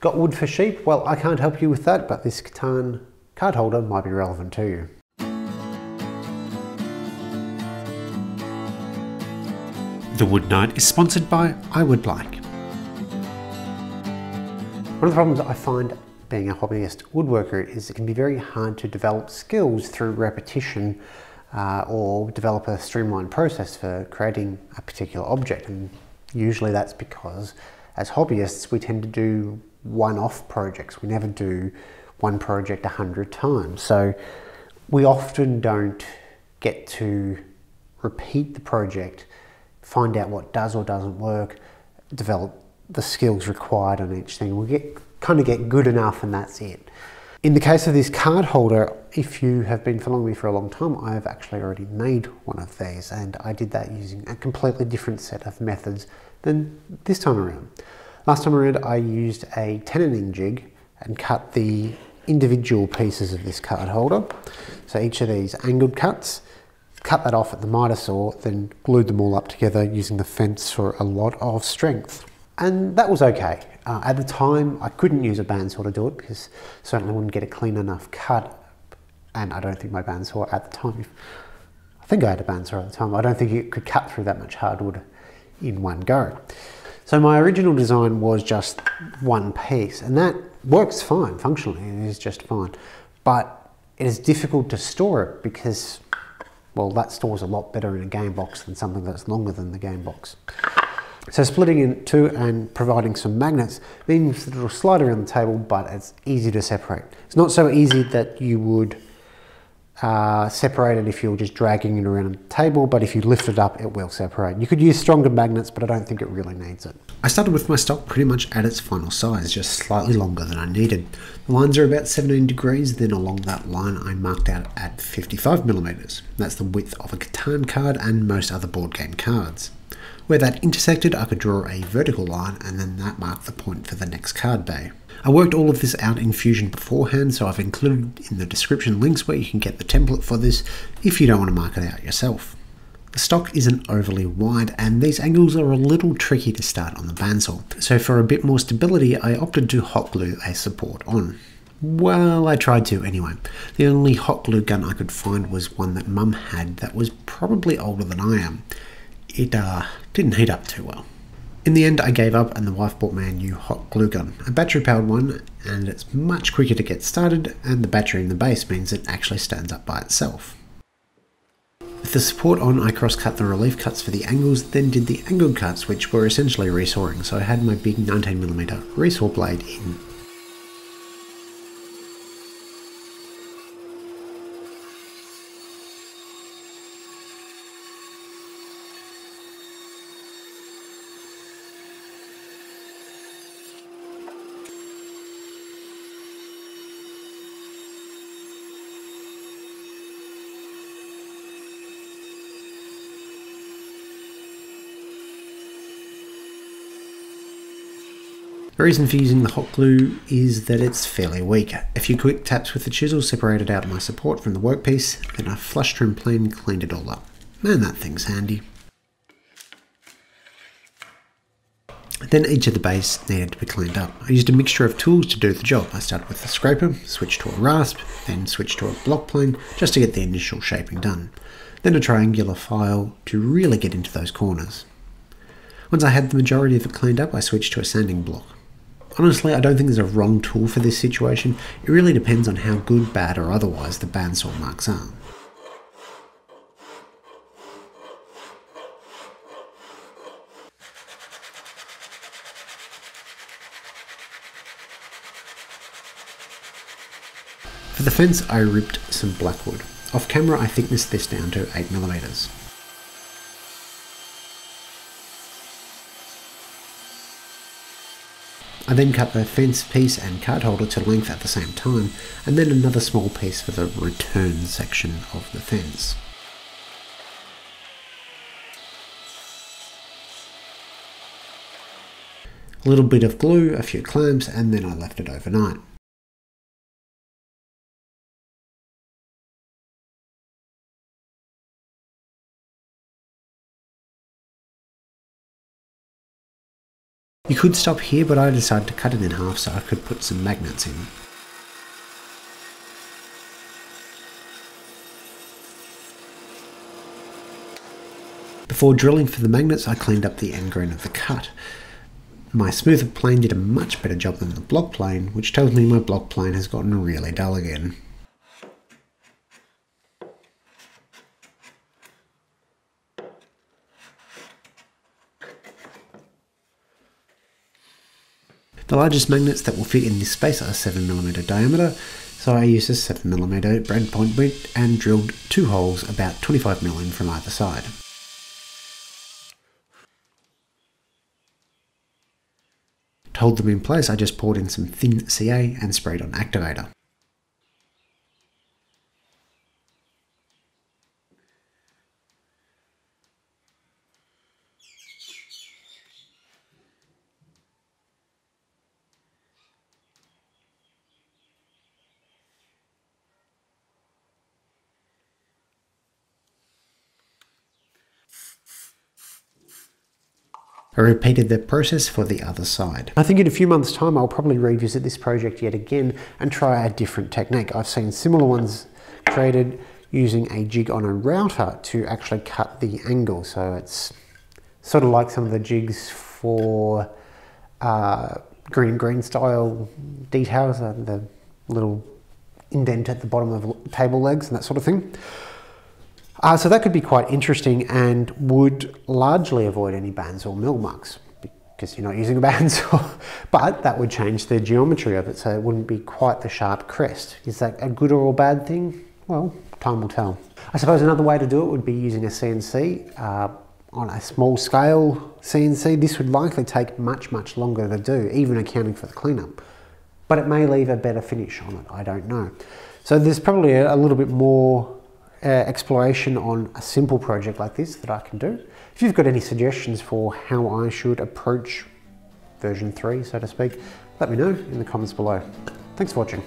Got wood for sheep? Well, I can't help you with that, but this Catan card holder might be relevant to you. The Wood Night is sponsored by I Would Like. One of the problems I find being a hobbyist woodworker is it can be very hard to develop skills through repetition or develop a streamlined process for creating a particular object. And usually that's because as hobbyists we tend to do one-off projects. We never do one project 100 times. So we often don't get to repeat the project, find out what does or doesn't work, develop the skills required on each thing. We kind of get good enough and that's it. In the case of this card holder, if you have been following me for a long time, I've actually already made one of these, and I did that using a completely different set of methods than this time around. Last time around I used a 10-inch jig and cut the individual pieces of this card holder. So each of these angled cuts, cut that off at the miter saw, then glued them all up together using the fence for a lot of strength. And that was okay. At the time I couldn't use a bandsaw to do it because certainly wouldn't get a clean enough cut, and I don't think my bandsaw at the time, I think I had a bandsaw at the time, I don't think it could cut through that much hardwood in one go. So my original design was just one piece, and that works fine functionally, it is just fine, but it is difficult to store it because, well, that stores a lot better in a game box than something that's longer than the game box. So splitting it in two and providing some magnets means that it'll slide around the table, but it's easy to separate. It's not so easy that you would separate it if you're just dragging it around the table, but if you lift it up, it will separate. You could use stronger magnets, but I don't think it really needs it. I started with my stock pretty much at its final size, just slightly longer than I needed. The lines are about 17 degrees, then along that line I marked out at 55mm. That's the width of a Catan card and most other board game cards. Where that intersected, I could draw a vertical line, and then that marked the point for the next card bay. I worked all of this out in Fusion beforehand, so I've included in the description links where you can get the template for this if you don't want to mark it out yourself. The stock isn't overly wide, and these angles are a little tricky to start on the bandsaw, so for a bit more stability I opted to hot glue a support on. Well, I tried to anyway. The only hot glue gun I could find was one that Mum had that was probably older than I am. It didn't heat up too well. In the end I gave up and the wife bought me a new hot glue gun, a battery powered one, and it's much quicker to get started, and the battery in the base means it actually stands up by itself. With the support on, I cross-cut the relief cuts for the angles, then did the angled cuts, which were essentially resawing, so I had my big 19mm resaw blade in. The reason for using the hot glue is that it's fairly weak. A few quick taps with the chisel separated out my support from the workpiece, then a flush trim plane cleaned it all up. Man, that thing's handy. Then each of the base needed to be cleaned up. I used a mixture of tools to do the job. I started with a scraper, switched to a rasp, then switched to a block plane just to get the initial shaping done. Then a triangular file to really get into those corners. Once I had the majority of it cleaned up, I switched to a sanding block. Honestly, I don't think there's a wrong tool for this situation. It really depends on how good, bad or otherwise the bandsaw marks are. For the fence I ripped some blackwood. Off camera I thicknessed this down to 8mm. I then cut the fence piece and card holder to length at the same time, and then another small piece for the return section of the fence. A little bit of glue, a few clamps, and then I left it overnight. You could stop here, but I decided to cut it in half so I could put some magnets in. Before drilling for the magnets, I cleaned up the end grain of the cut. My smoother plane did a much better job than the block plane, which tells me my block plane has gotten really dull again. The largest magnets that will fit in this space are 7mm diameter, so I used a 7mm brad point bit and drilled 2 holes about 25mm in from either side. To hold them in place, I just poured in some thin CA and sprayed on activator. I repeated the process for the other side. I think in a few months' time I'll probably revisit this project yet again and try a different technique. I've seen similar ones created using a jig on a router to actually cut the angle, so it's sort of like some of the jigs for green style details, the little indent at the bottom of table legs and that sort of thing. So that could be quite interesting and would largely avoid any bands or mill marks because you're not using a bandsaw, but that would change the geometry of it, so it wouldn't be quite the sharp crest. Is that a good or a bad thing? Well, time will tell. I suppose another way to do it would be using a CNC. On a small scale CNC, this would likely take much longer to do, even accounting for the cleanup. But it may leave a better finish on it, I don't know. So there's probably a little bit more exploration on a simple project like this that I can do. If you've got any suggestions for how I should approach version 3, so to speak, let me know in the comments below. Thanks for watching.